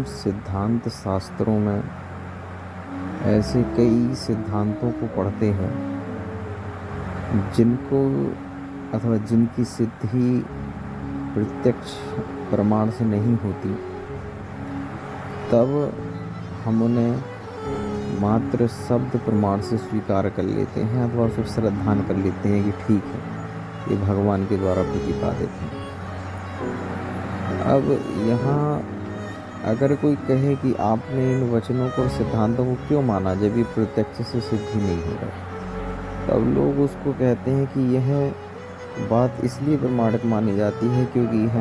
सिद्धांत शास्त्रों में ऐसे कई सिद्धांतों को पढ़ते हैं जिनको अथवा जिनकी सिद्धि प्रत्यक्ष प्रमाण से नहीं होती, तब हम उन्हें मात्र शब्द प्रमाण से स्वीकार कर लेते हैं अथवा उसे श्रद्धान कर लेते हैं कि ठीक है, ये भगवान के द्वारा प्रतिपादित है। अब यहाँ अगर कोई कहे कि आपने इन वचनों को और सिद्धांतों को क्यों माना जब ये प्रत्यक्ष से सिद्धि नहीं हो रहा, तब लोग उसको कहते हैं कि यह बात इसलिए प्रमाणिक मानी जाती है क्योंकि यह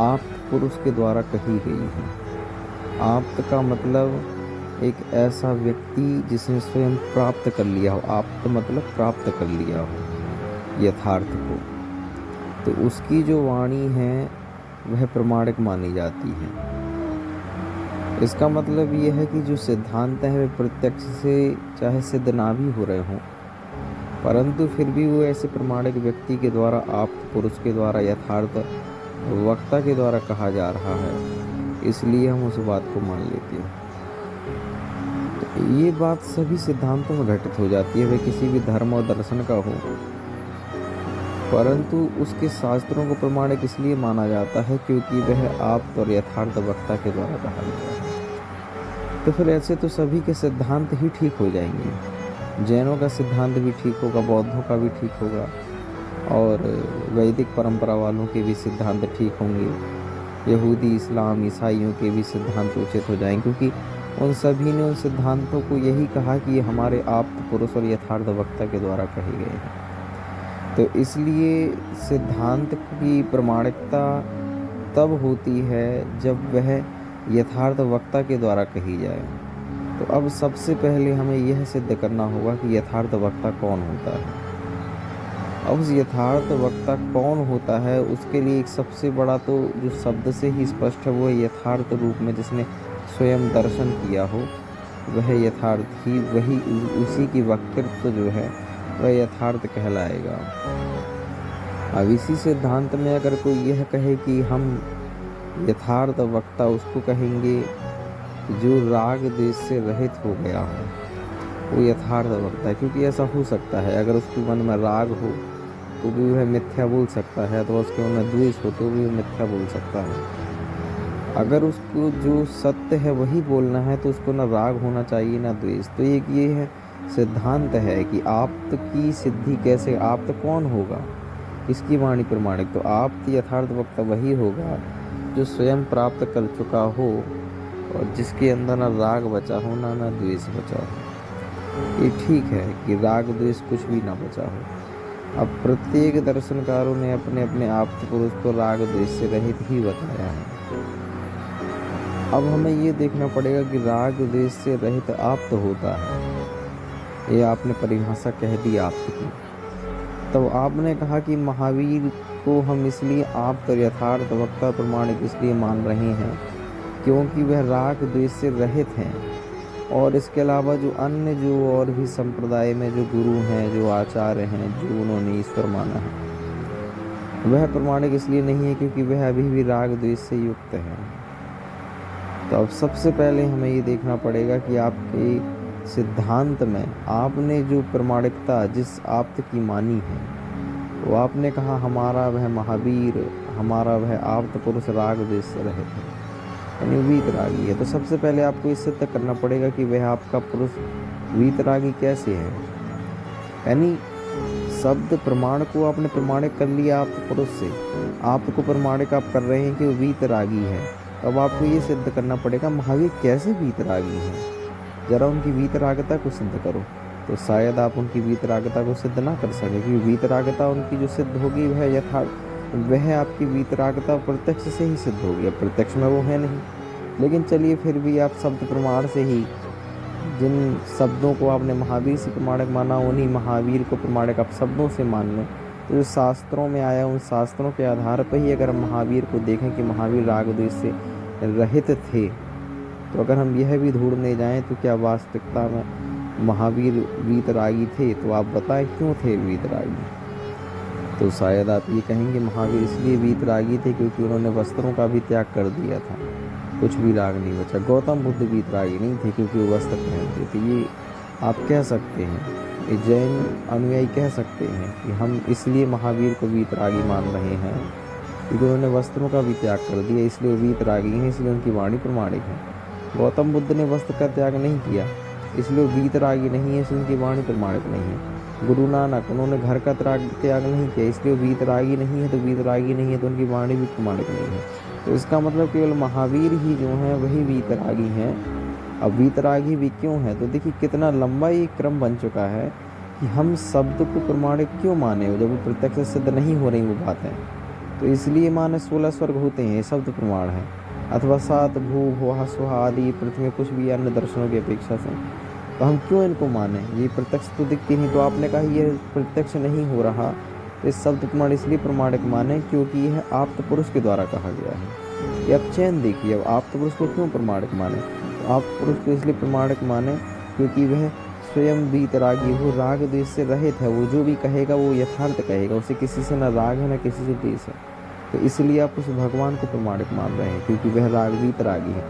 आप्त पुरुष के द्वारा कही गई है। आप्त का मतलब एक ऐसा व्यक्ति जिसने स्वयं प्राप्त कर लिया हो। आप्त मतलब प्राप्त कर लिया हो यथार्थ को, तो उसकी जो वाणी है वह प्रमाणिक मानी जाती है। इसका मतलब यह है कि जो सिद्धांत है वे प्रत्यक्ष से चाहे सिद्ध ना भी हो रहे हों, परंतु फिर भी वो ऐसे प्रमाणिक व्यक्ति के द्वारा, आप्त पुरुष के द्वारा, यथार्थ वक्ता के द्वारा कहा जा रहा है, इसलिए हम उस बात को मान लेते हैं। तो ये बात सभी सिद्धांतों में घटित हो जाती है, वह किसी भी धर्म और दर्शन का हो, परंतु उसके शास्त्रों को प्रमाणिक इसलिए माना जाता है क्योंकि वह आप्त और यथार्थ वक्ता के द्वारा कहा गया है। तो फिर ऐसे तो सभी के सिद्धांत ही ठीक हो जाएंगे। जैनों का सिद्धांत भी ठीक होगा, बौद्धों का भी ठीक होगा, और वैदिक परंपरा वालों के भी सिद्धांत ठीक होंगे, यहूदी, इस्लाम, ईसाइयों के भी सिद्धांत उचित हो जाएंगे, क्योंकि उन सभी ने उन सिद्धांतों को यही कहा कि ये हमारे आप्त पुरुष और यथार्थ वक्ता के द्वारा कहे गए हैं। तो इसलिए सिद्धांत की प्रमाणिकता तब होती है जब वह यथार्थ वक्ता के द्वारा कही जाए। तो अब सबसे पहले हमें यह सिद्ध करना होगा कि यथार्थ वक्ता कौन होता है। अब उस यथार्थ वक्ता कौन होता है उसके लिए एक सबसे बड़ा तो जो शब्द से ही स्पष्ट है वो यथार्थ रूप में जिसने स्वयं दर्शन किया हो वह यथार्थ ही, वही उसी की वक्तृत्व जो है वह यथार्थ कहलाएगा। अब इसी सिद्धांत में अगर कोई यह कहे कि हम यथार्थ वक्ता उसको कहेंगे जो राग द्वेष से रहित हो गया हो, वो यथार्थ वक्ता है। क्योंकि ऐसा हो सकता है अगर उसके मन में राग हो तो भी वह मिथ्या बोल सकता है, तो उसके मन में द्वेष हो तो भी वह मिथ्या बोल सकता है। अगर उसको जो सत्य है वही बोलना है तो उसको ना राग होना चाहिए ना द्वेष। तो एक ये है सिद्धांत है कि आप्त की सिद्धि कैसे, आप्त कौन होगा, इसकी वाणी प्रमाणिक। तो आप्त यथार्थ वक्ता वही होगा जो स्वयं प्राप्त कर चुका हो और जिसके अंदर ना राग बचा हो ना द्वेष बचा हो। ये ठीक है कि राग द्वेष कुछ भी ना बचा हो। अब प्रत्येक दर्शनकारों ने अपने अपने आप्त पुरुष को राग द्वेष से रहित ही बताया है। अब हमें ये देखना पड़ेगा कि राग द्वेष से रहित आप्त होता है। ये आपने परिभाषा कह दी आप्त की। तो आपने कहा कि महावीर को हम इसलिए आप्त और यथार्थ वक्ता प्रमाणिक इसलिए मान रहे हैं क्योंकि वह राग द्वेष से रहित हैं, और इसके अलावा जो अन्य जो और भी संप्रदाय में जो गुरु हैं, जो आचार्य हैं, जो उन्होंने ईश्वर माना है, वह प्रमाणिक इसलिए नहीं है क्योंकि वह अभी भी राग द्वेष से युक्त है। तो अब सबसे पहले हमें ये देखना पड़ेगा कि आपके सिद्धांत में आपने जो प्रमाणिकता जिस आप्त की मानी है वो आपने कहा हमारा वह महावीर, हमारा वह आप्त पुरुष राग द्वेष से रहित है, यानी वीतरागी है। तो सबसे पहले आपको ये सिद्ध करना पड़ेगा कि वह आपका पुरुष वीतरागी कैसे है। यानी शब्द प्रमाण को आपने प्रमाणिक कर लिया आप्त पुरुष से, आप्त को प्रमाणिक आप कर रहे हैं कि वो वीतरागी है। अब आपको ये सिद्ध करना पड़ेगा महावीर कैसे वीतरागी हैं, जरा उनकी वीतरागता को सिद्ध करो। तो शायद आप उनकी वीतरागता को सिद्ध ना कर सके, क्योंकि वीतरागता उनकी जो सिद्ध होगी वह यथार्थ, वह आपकी वीतरागता प्रत्यक्ष से ही सिद्ध होगी। अब प्रत्यक्ष में वो है नहीं, लेकिन चलिए फिर भी आप शब्द प्रमाण से ही जिन शब्दों को आपने महावीर से प्रमाणिक माना उन्हीं महावीर को प्रमाणिक आप शब्दों से मान लें। तो जो शास्त्रों में आया उन शास्त्रों के आधार पर ही अगर हम महावीर को देखें कि महावीर राग द्वेष से रहित थे, तो अगर हम यह भी ढूंढने जाएं तो क्या वास्तविकता में महावीर वीतरागी थे, तो आप बताएं क्यों थे वीतरागी। तो शायद आप ये कहेंगे महावीर इसलिए वीतरागी थे क्योंकि उन्होंने वस्त्रों का भी त्याग कर दिया था। कुछ भी राग नहीं बचा। गौतम बुद्ध वीतरागी नहीं थे क्योंकि वो वस्त्र पहनते थे। ये आप कह सकते हैं, ये जैन अनुयायी कह सकते हैं कि हम इसलिए महावीर को वीतरागी मान रहे हैं क्योंकि उन्होंने वस्त्रों का भी त्याग कर दिया, इसलिए वीतरागी हैं, इसलिए उनकी वाणी प्रमाणिक है। गौतम बुद्ध ने वस्त्र का त्याग नहीं किया, इसलिए वीतरागी नहीं है, इसलिए उनकी वाणी प्रमाणिक नहीं है। गुरु नानक, उन्होंने घर का त्याग नहीं किया, इसलिए वीतरागी नहीं है, तो वीतरागी नहीं है तो उनकी वाणी भी प्रमाणिक नहीं है। तो इसका मतलब केवल महावीर ही जो हैं वही वीतरागी हैं। अब वीतरागी भी क्यों है, तो देखिए कितना लंबा ये क्रम बन चुका है कि हम शब्द को प्रमाणिक क्यों माने जब वो प्रत्यक्ष सिद्ध नहीं हो रही वो बातें। तो इसलिए माने 16 स्वर्ग होते हैं, शब्द प्रमाण है, अथवा 7 भू भुआ सुहा आदि पृथ्वी, कुछ भी अन्य दर्शनों की अपेक्षा से। तो हम क्यों इनको माने, ये प्रत्यक्ष तो दिखती नहीं। तो आपने कहा ये प्रत्यक्ष नहीं हो रहा, तो इस शब्द प्रमाण इसलिए प्रमाणिक माने क्योंकि यह आप्त पुरुष के द्वारा कहा गया है। ये अब चैन देखिए, अब आप्त पुरुष को क्यों प्रमाणिक माने, तो आप्त पुरुष को इसलिए प्रमाणिक माने क्योंकि वह स्वयं वीतरागी हो, राग द्वेष से रहित है। वो जो भी कहेगा वो यथार्थ कहेगा, उसे किसी से न राग है न किसी से द्वेष है। तो इसलिए आप उस भगवान को प्रमाणिक मान रहे हैं क्योंकि वह राग वीतरागी है।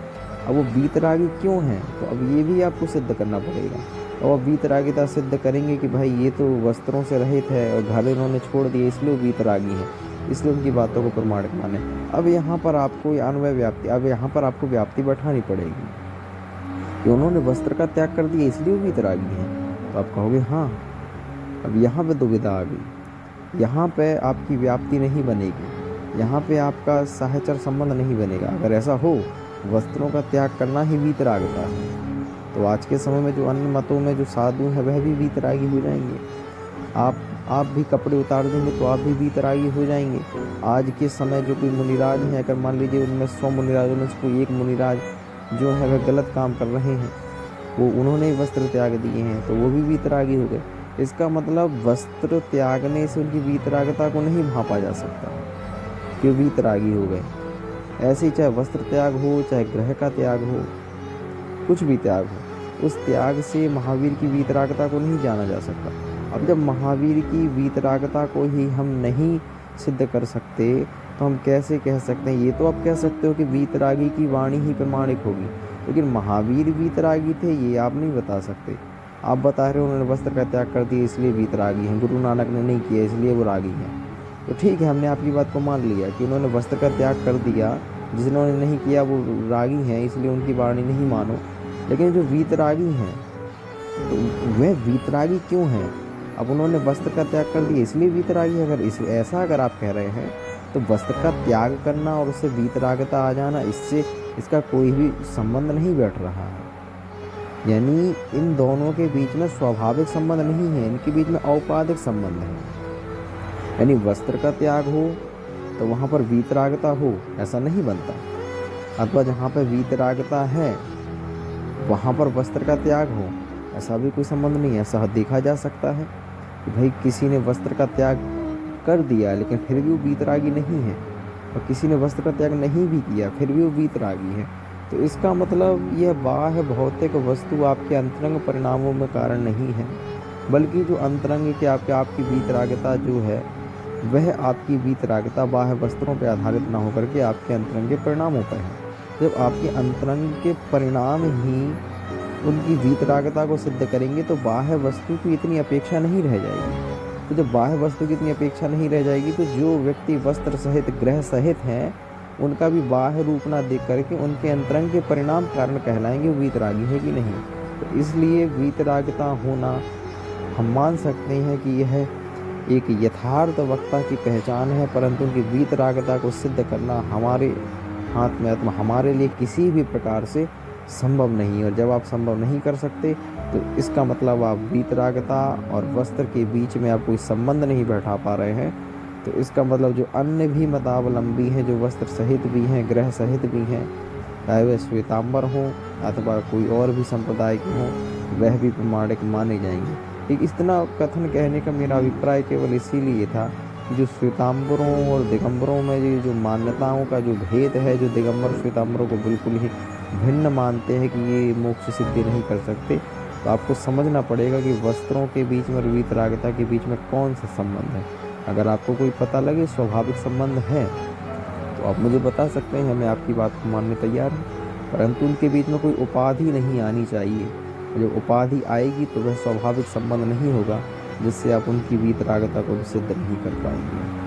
अब वो वीतरागी क्यों है, तो अब ये भी आपको सिद्ध करना पड़ेगा। और अब वीतरागिता सिद्ध करेंगे कि भाई ये तो वस्त्रों से रहित है और घर इन्होंने छोड़ दिए, इसलिए वीतरागी है, इसलिए उनकी बातों को प्रमाणिक माने। अब यहाँ पर आपको अन्वय व्याप्ति, अब यहाँ पर आपको व्याप्ति बैठानी पड़ेगी कि उन्होंने वस्त्र का त्याग कर दिया इसलिए वो वीतरागी है। तो आप कहोगे हाँ। अब यहाँ पे दुविधा आ गई, यहाँ पे आपकी व्याप्ति नहीं बनेगी, यहाँ पे आपका साहचर संबंध नहीं बनेगा। अगर ऐसा हो, वस्त्रों का त्याग करना ही वीतरागता है, तो आज के समय में जो अन्य मतों में जो साधु हैं वह भी वीतरागी हो जाएंगे। आप भी कपड़े उतार देंगे तो आप भी वीतरागी हो जाएंगे। आज के समय जो कोई मुनिराज हैं, अगर मान लीजिए उनमें 100 मुनिराजों में से कोई एक मुनिराज जो है वह गलत काम कर रहे हैं, वो उन्होंने वस्त्र त्याग दिए हैं, तो वो भी वीतरागी हो गए। इसका मतलब वस्त्र त्यागने से उनकी वीतरागता को नहीं भांपा जा सकता कि वीतरागी हो गए। ऐसे ही चाहे वस्त्र त्याग हो, चाहे ग्रह का त्याग हो, कुछ भी त्याग हो, उस त्याग से महावीर की वीतरागता को नहीं जाना जा सकता। अब जब महावीर की वीतरागता को ही हम नहीं सिद्ध कर सकते तो हम कैसे कह सकते हैं। ये तो आप कह सकते हो कि वीतरागी की वाणी ही प्रमाणिक होगी, लेकिन महावीर वीतरागी थे ये आप नहीं बता सकते। आप बता रहे हो उन्होंने वस्त्र का त्याग कर दिया इसलिए वीतरागी हैं, गुरु नानक ने नहीं किया इसलिए वो रागी हैं। तो ठीक है, हमने आपकी बात को मान लिया कि उन्होंने वस्त्र का त्याग कर दिया, जिन्होंने नहीं किया वो रागी हैं, इसलिए उनकी वाणी नहीं मानो। लेकिन जो वीतरागी हैं तो वह वीतरागी क्यों हैं, अब उन्होंने वस्त्र का त्याग कर दिया इसलिए वीतरागी। अगर अगर आप कह रहे हैं तो वस्त्र का त्याग करना और उससे वीतरागता आ जाना, इसका कोई भी संबंध नहीं बैठ रहा है। यानी इन दोनों के बीच में स्वाभाविक संबंध नहीं है, इनके बीच में औपाधिक संबंध है। यानी वस्त्र का त्याग हो तो वहाँ पर वीतरागता हो, ऐसा नहीं बनता। अथवा जहाँ पर वीतरागता है वहाँ पर वस्त्र का त्याग हो, ऐसा भी कोई संबंध नहीं है। ऐसा देखा जा सकता है कि भाई किसी ने वस्त्र का त्याग कर दिया लेकिन फिर भी वो वीतरागी नहीं है, और किसी ने वस्त्र का त्याग नहीं भी किया फिर भी वो वीतरागी है। तो इसका मतलब यह बाह्य भौतिक वस्तु आपके अंतरंग परिणामों में कारण नहीं है, बल्कि जो अंतरंग के आपकी वीतरागता जो है वह आपकी वीतरागता बाह्य वस्त्रों पर आधारित ना होकर के आपके अंतरंग के परिणामों पर है। जब आपके अंतरंग के परिणाम ही उनकी वीतरागता को सिद्ध करेंगे तो बाह्य वस्तु की इतनी अपेक्षा नहीं रह जाएगी। तो जब बाह्य वस्तु की इतनी अपेक्षा नहीं रह जाएगी तो जो व्यक्ति वस्त्र सहित ग्रह सहित हैं उनका भी बाह्य रूप ना देख करके उनके अंतरंग के परिणाम कारण कहलाएंगे वो वीतरागी है कि नहीं। तो इसलिए वीतरागता होना हम मान सकते हैं कि यह एक यथार्थ वक्ता की पहचान है, परंतु उनकी वीतरागता को सिद्ध करना हमारे हाथ में अथवा हमारे लिए किसी भी प्रकार से संभव नहीं है। और जब आप संभव नहीं कर सकते तो इसका मतलब आप वीतरागता और वस्त्र के बीच में आप कोई संबंध नहीं बैठा पा रहे हैं। तो इसका मतलब जो अन्य भी मतावलंबी हैं, जो वस्त्र सहित भी हैं, ग्रह सहित भी हैं, चाहे वह श्वेतांबर हों अथवा कोई और भी संप्रदाय के हों, वह भी प्रमाणिक माने जाएंगे। ठीक इतना कथन कहने का मेरा अभिप्राय केवल इसीलिए था कि जो श्वेतांबरों और दिगंबरों में ये जो मान्यताओं का जो भेद है, जो दिगंबर श्वेतांबरों को बिल्कुल ही भिन्न मानते हैं कि ये मोक्ष सिद्धि नहीं कर सकते, तो आपको समझना पड़ेगा कि वस्त्रों के बीच में और वीतरागता के बीच में कौन सा संबंध है। अगर आपको कोई पता लगे स्वाभाविक संबंध है तो तो आप मुझे बता सकते हैं, मैं आपकी बात को मानने तैयार हूँ, परंतु उनके बीच में कोई उपाधि नहीं आनी चाहिए। जब उपाधि आएगी तो वह स्वाभाविक संबंध नहीं होगा जिससे आप उनकी वीतरागता को सिद्ध नहीं कर पाएंगे।